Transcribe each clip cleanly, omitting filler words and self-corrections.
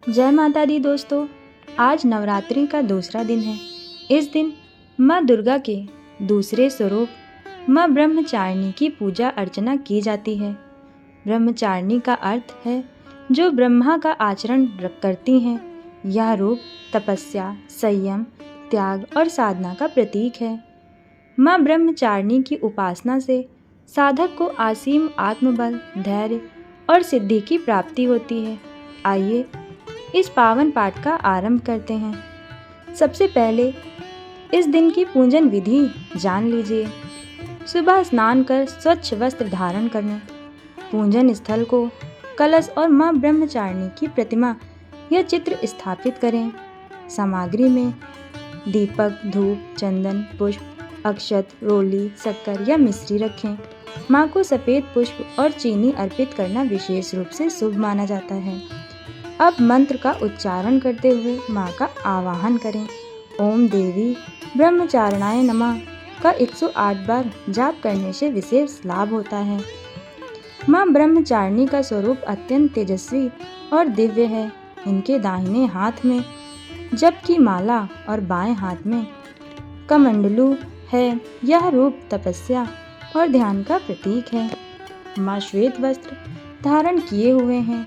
जय माता दी दोस्तों। आज नवरात्रि का दूसरा दिन है। इस दिन माँ दुर्गा के दूसरे स्वरूप माँ ब्रह्मचारिणी की पूजा अर्चना की जाती है। ब्रह्मचारिणी का अर्थ है जो ब्रह्मा का आचरण करती हैं। यह रूप तपस्या, संयम, त्याग और साधना का प्रतीक है। माँ ब्रह्मचारिणी की उपासना से साधक को असीम आत्मबल, धैर्य और सिद्धि की प्राप्ति होती है। आइए इस पावन पाठ का आरंभ करते हैं। सबसे पहले इस दिन की पूजन विधि जान लीजिए। सुबह स्नान कर स्वच्छ वस्त्र धारण करने, पूजन स्थल को कलश और माँ ब्रह्मचारिणी की प्रतिमा या चित्र स्थापित करें। सामग्री में दीपक, धूप, चंदन, पुष्प, अक्षत, रोली, शक्कर या मिश्री रखें। माँ को सफ़ेद पुष्प और चीनी अर्पित करना विशेष रूप से शुभ माना जाता है। अब मंत्र का उच्चारण करते हुए माँ का आवाहन करें। ओम देवी ब्रह्मचारिणाय नमः का 108 बार जाप करने से विशेष लाभ होता है। माँ ब्रह्मचारिणी का स्वरूप अत्यंत तेजस्वी और दिव्य है। इनके दाहिने हाथ में जप की माला और बाएं हाथ में कमंडलू है। यह रूप तपस्या और ध्यान का प्रतीक है। माँ श्वेत वस्त्र धारण किए हुए हैं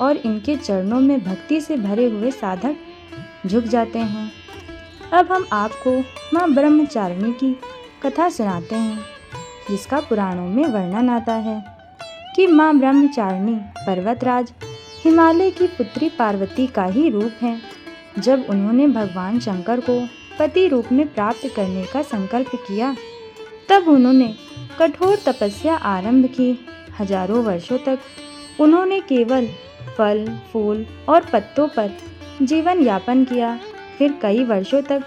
और इनके चरणों में भक्ति से भरे हुए साधक झुक जाते हैं। अब हम आपको माँ ब्रह्मचारिणी की कथा सुनाते हैं, जिसका पुराणों में वर्णन आता है कि माँ ब्रह्मचारिणी पर्वतराज हिमालय की पुत्री पार्वती का ही रूप है। जब उन्होंने भगवान शंकर को पति रूप में प्राप्त करने का संकल्प किया, तब उन्होंने कठोर तपस्या आरंभ की। हजारों वर्षों तक उन्होंने केवल फल, फूल और पत्तों पर जीवन यापन किया। फिर कई वर्षों तक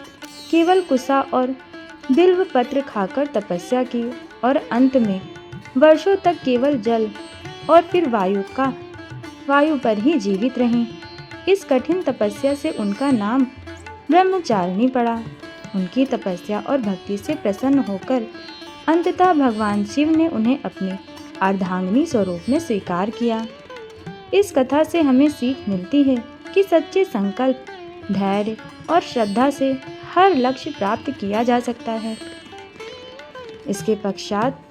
केवल कुसा और बिल्व पत्र खाकर तपस्या की और अंत में वर्षों तक केवल जल और फिर वायु पर ही जीवित रहीं। इस कठिन तपस्या से उनका नाम ब्रह्मचारिणी पड़ा। उनकी तपस्या और भक्ति से प्रसन्न होकर अंततः भगवान शिव ने उन्हें अपने अर्धांगिनी स्वरूप में स्वीकार किया। इस कथा से हमें सीख मिलती है कि सच्चे संकल्प, धैर्य और श्रद्धा से हर लक्ष्य प्राप्त किया जा सकता है। इसके पश्चात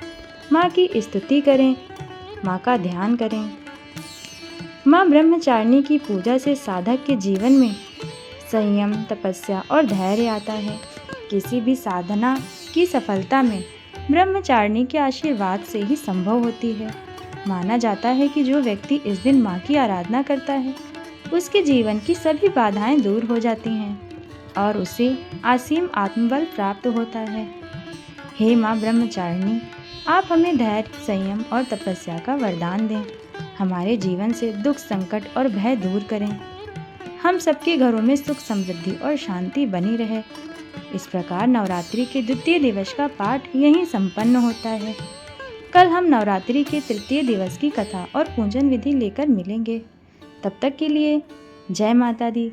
माँ की स्तुति करें, माँ का ध्यान करें। माँ ब्रह्मचारिणी की पूजा से साधक के जीवन में संयम, तपस्या और धैर्य आता है। किसी भी साधना की सफलता में ब्रह्मचारिणी के आशीर्वाद से ही संभव होती है। माना जाता है कि जो व्यक्ति इस दिन माँ की आराधना करता है, उसके जीवन की सभी बाधाएं दूर हो जाती हैं और उसे असीम आत्मबल प्राप्त होता है। हे माँ ब्रह्मचारिणी, आप हमें धैर्य, संयम और तपस्या का वरदान दें। हमारे जीवन से दुख, संकट और भय दूर करें। हम सबके घरों में सुख, समृद्धि और शांति बनी रहे। इस प्रकार नवरात्रि के द्वितीय दिवस का पाठ यहीं संपन्न होता है। कल हम नवरात्रि के तृतीय दिवस की कथा और पूजन विधि लेकर मिलेंगे। तब तक के लिए जय माता दी।